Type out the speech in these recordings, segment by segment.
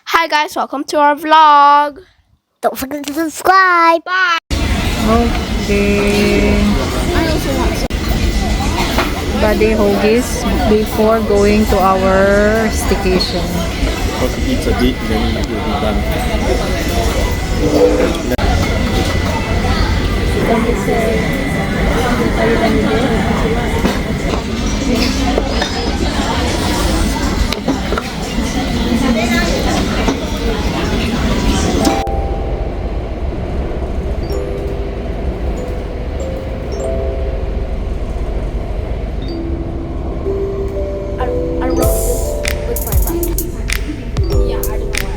Hi guys, welcome to our vlog. Don't forget to subscribe. Bye. Okay. Body hoagies before going to our staycation. Because it eats a bit, then it will be done. I wrote this with my life. Yeah, I don't know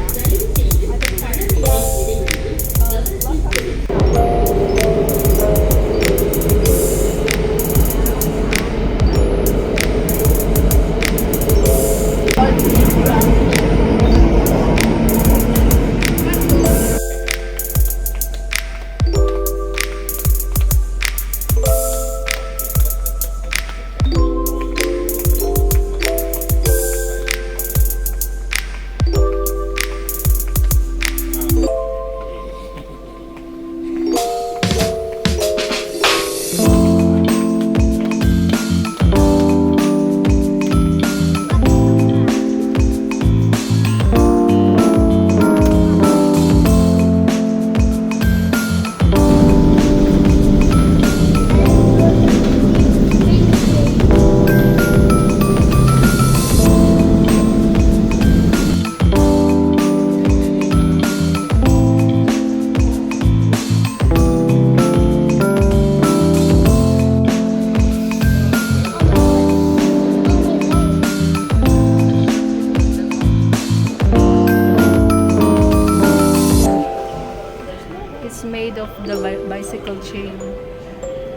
It's made of the bicycle chain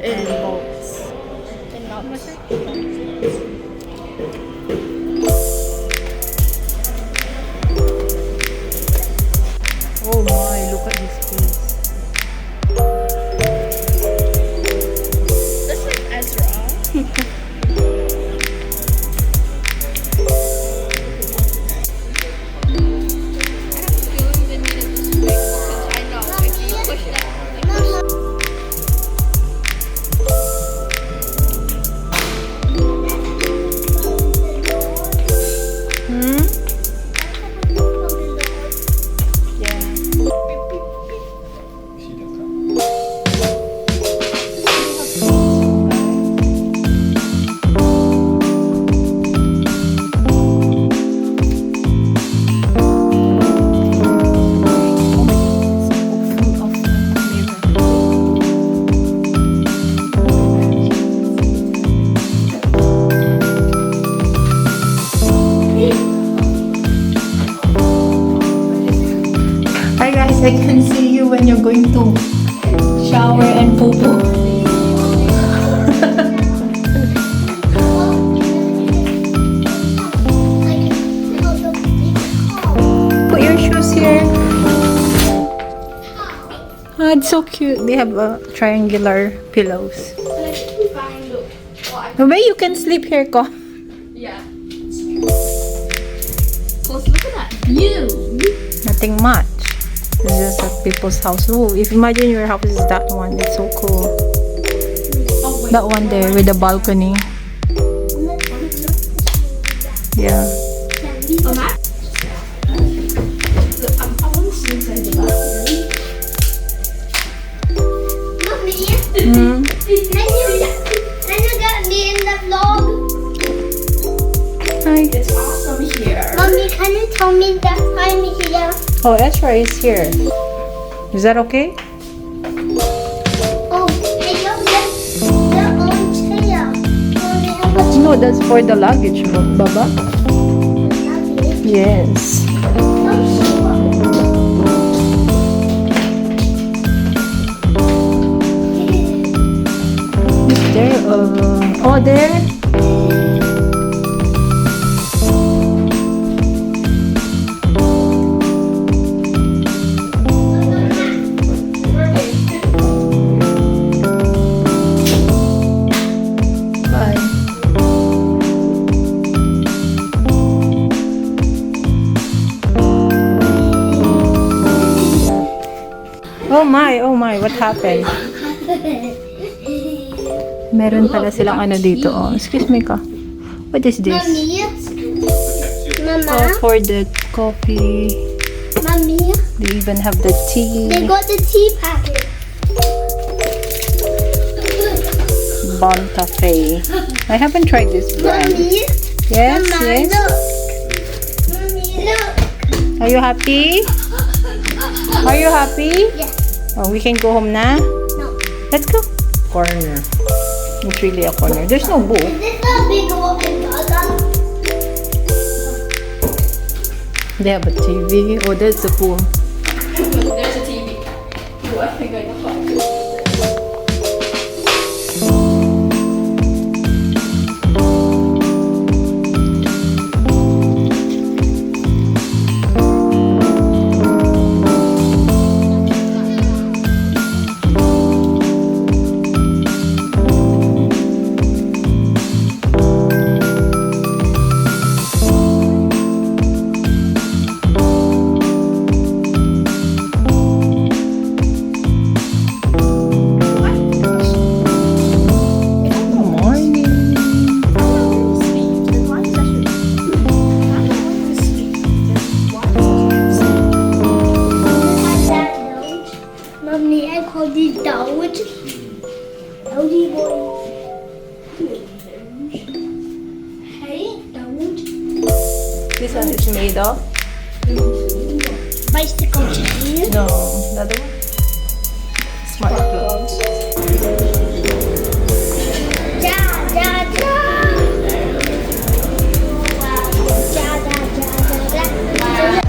and bolts. Oh my, look at this place. That's like Ezra. Hmm? Yeah. Hi guys, I can see you when you're going to shower and poo-poo. Put your shoes here. Oh, it's so cute. They have triangular pillows. Maybe you can sleep here, Ko. Yeah. Close look at that view. Nothing much. It's just at people's house. Oh, if imagine your house is that one, it's so cool. Oh, wait. That one there with the balcony. Yeah. I want to see inside the bathroom. Mm. Can you get me in the vlog? Hi. It's awesome here. Mommy, can you tell me that I'm here? Oh, Ezra is here. Is that okay? Oh, I love their own chair. Oh, they have a No, that's for the luggage, Baba. chair. Yes. Is there? Oh, there. Bye. Oh my, what happened? Meron pala silang ano dito, oh. Excuse me ka. What is this? Mommy. Mama. Oh, for the coffee. Mommy. They even have the tea. They got the tea packet. Bon Cafe. I haven't tried this brand. Mommy. Yes, Mama, yes. look. Mommy, look. Are you happy? Are you happy? Yes. Oh, we can go home na? No. Let's go. Corner. It's really a corner. There's no book. Is this the big open garden? They have a TV. Oh, that's the pool. There's a TV. I think I know. Mommy, I call these dogs. Doggy boy. Hey, dog. This one is made of? Bicycle chain. No, the other one? Smart clothes. Ja, ja, ja. Ja, ja, ja, ja, ja.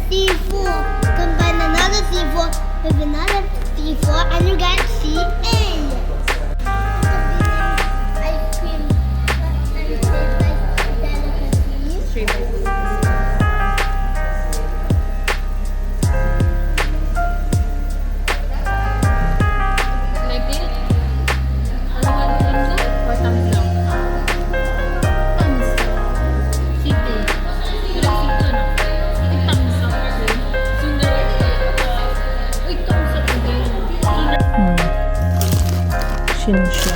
C4. Combine another C4 with another C4 and you get CA. Ice cream and delicacies. Like it? Ano ba ito? Or thumbs down? Thumbs down. City. Walang city ano? Yung thumbs up. Sooner. Uy, thumbs up again. Shinsha.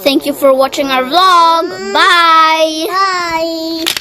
Thank you for watching our vlog. Bye. Bye.